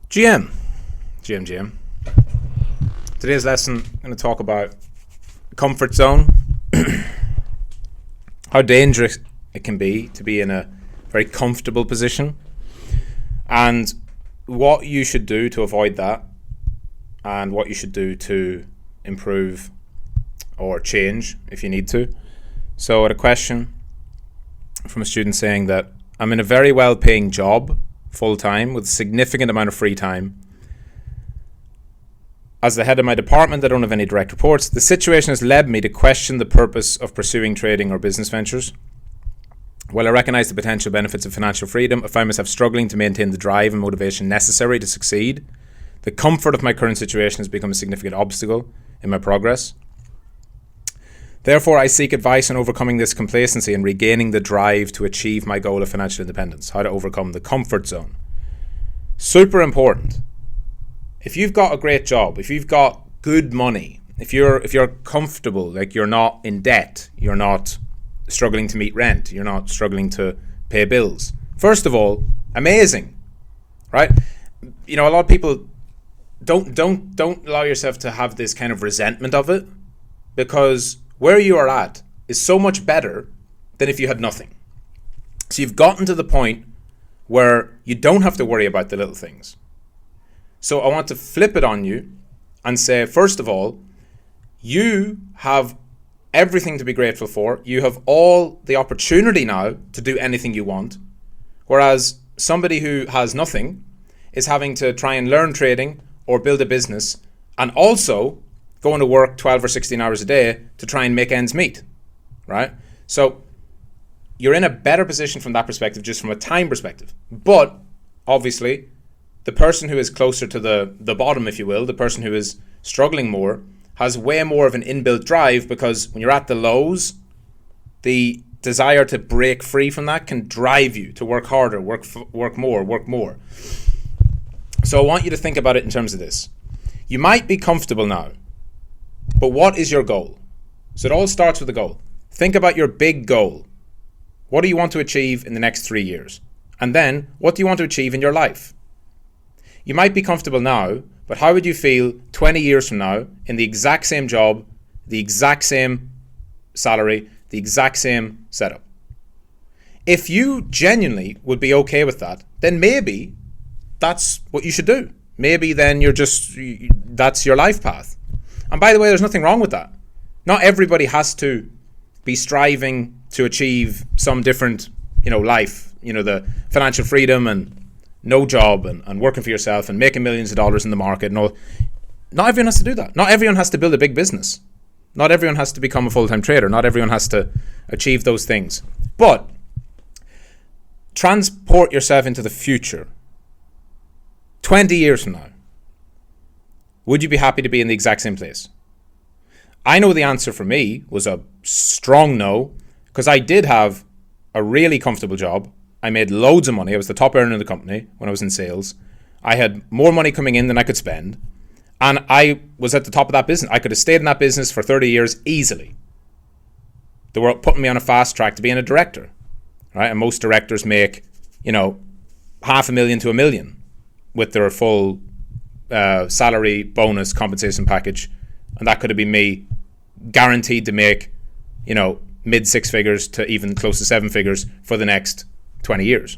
GM. Today's lesson, I'm going to talk about comfort zone, how dangerous it can be to be in a very comfortable position, and what you should do to avoid that, and what you should do to improve or change if you need to. So I had a question from a student saying that I'm in a very well-paying job, full-time, with a significant amount of free time. As the head of my department, I don't have any direct reports. The situation has led me to question the purpose of pursuing trading or business ventures. While I recognise the potential benefits of financial freedom, I find myself struggling to maintain the drive and motivation necessary to succeed. The comfort of my current situation has become a significant obstacle in my progress. Therefore, I seek advice on overcoming this complacency and regaining the drive to achieve my goal of financial independence. How to overcome the comfort zone. Super important. If you've got a great job, if you've got good money, if you're comfortable, like you're not in debt, you're not struggling to meet rent, you're not struggling to pay bills. First of all, amazing, right? You know, a lot of people don't allow yourself to have this kind of resentment of it, because where you are at is so much better than if you had nothing. So you've gotten to the point where you don't have to worry about the little things. So I want to flip it on you and say, first of all, you have everything to be grateful for. You have all the opportunity now to do anything you want. Whereas somebody who has nothing is having to try and learn trading or build a business and also going to work 12 or 16 hours a day to try and make ends meet, right? So you're in a better position from that perspective, just from a time perspective. But obviously, the person who is closer to the bottom, if you will, the person who is struggling more, has way more of an inbuilt drive, because when you're at the lows, the desire to break free from that can drive you to work harder, work more. So I want you to think about it in terms of this. You might be comfortable now, but what is your goal? So it all starts with a goal. Think about your big goal. What do you want to achieve in the next 3 years? And then, what do you want to achieve in your life? You might be comfortable now, but how would you feel 20 years from now in the exact same job, the exact same salary, the exact same setup? If you genuinely would be okay with that, then maybe that's what you should do. Maybe then that's your life path. And by the way, there's nothing wrong with that. Not everybody has to be striving to achieve some different, life, the financial freedom and no job and working for yourself and making millions of dollars in the market and all. Not everyone has to do that. Not everyone has to build a big business. Not everyone has to become a full-time trader. Not everyone has to achieve those things. But transport yourself into the future. 20 years from now, would you be happy to be in the exact same place? I know the answer for me was a strong no, because I did have a really comfortable job. I made loads of money. I was the top earner in the company when I was in sales. I had more money coming in than I could spend. And I was at the top of that business. I could have stayed in that business for 30 years easily. They were putting me on a fast track to being a director, right? And most directors make, $500,000 to $1 million with their full salary, bonus, compensation package. And that could have been me guaranteed to make, mid 6 figures to even close to 7 figures for the next 20 years.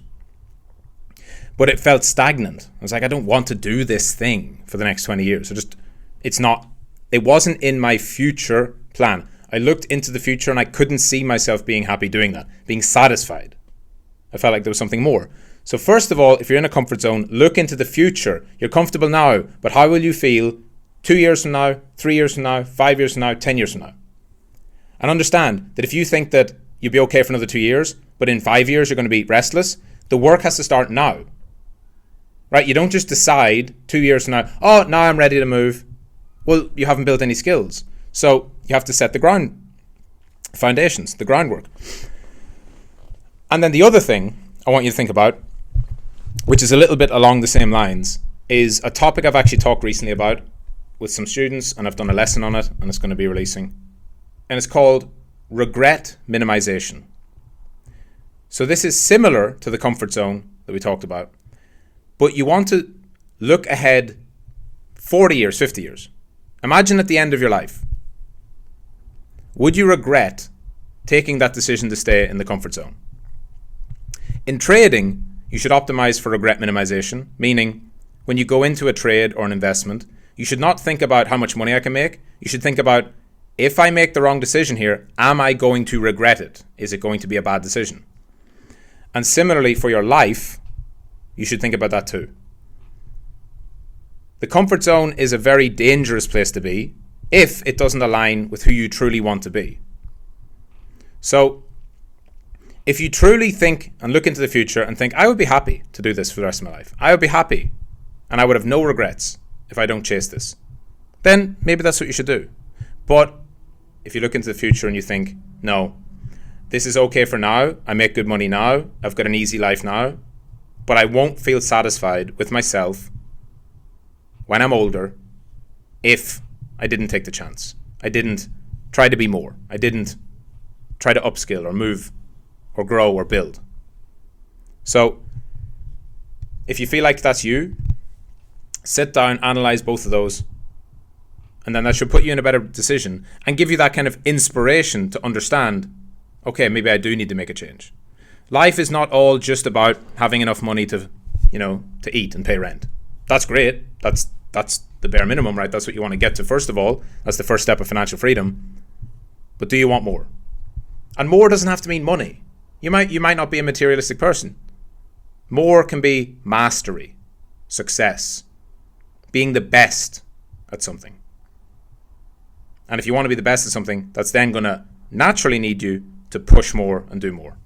But it felt stagnant. I was like, I don't want to do this thing for the next 20 years. It wasn't in my future plan. I looked into the future and I couldn't see myself being happy doing that, being satisfied. I felt like there was something more. So first of all, if you're in a comfort zone, look into the future. You're comfortable now, but how will you feel 2 years from now, 3 years from now, 5 years from now, 10 years from now? And understand that if you think that you'll be okay for another 2 years, but in 5 years you're going to be restless, the work has to start now. Right? You don't just decide 2 years from now, now I'm ready to move. Well, you haven't built any skills. So you have to set the foundations, the groundwork. And then the other thing I want you to think about, which is a little bit along the same lines, is a topic I've actually talked recently about with some students, and I've done a lesson on it, and it's going to be releasing. And it's called regret minimization. So this is similar to the comfort zone that we talked about, but you want to look ahead 40 years, 50 years. Imagine at the end of your life. Would you regret taking that decision to stay in the comfort zone? In trading, you should optimize for regret minimization, meaning when you go into a trade or an investment, you should not think about how much money I can make. You should think about, if I make the wrong decision here, am I going to regret it? Is it going to be a bad decision? And similarly for your life, you should think about that too. The comfort zone is a very dangerous place to be if it doesn't align with who you truly want to be. So if you truly think and look into the future and think, I would be happy to do this for the rest of my life, I would be happy and I would have no regrets if I don't chase this, then maybe that's what you should do. But if you look into the future and you think, no, this is okay for now, I make good money now, I've got an easy life now, but I won't feel satisfied with myself when I'm older if I didn't take the chance. I didn't try to be more. I didn't try to upskill or move or grow or build. So if you feel like that's you, sit down, analyze both of those, and then that should put you in a better decision and give you that kind of inspiration to understand, okay, maybe I do need to make a change. Life is not all just about having enough money to eat and pay rent. That's great. That's the bare minimum, right? That's what you want to get to first of all. That's the first step of financial freedom. But do you want more? And more doesn't have to mean money. You might not be a materialistic person. More can be mastery, success, being the best at something. And if you want to be the best at something, that's then going to naturally need you to push more and do more.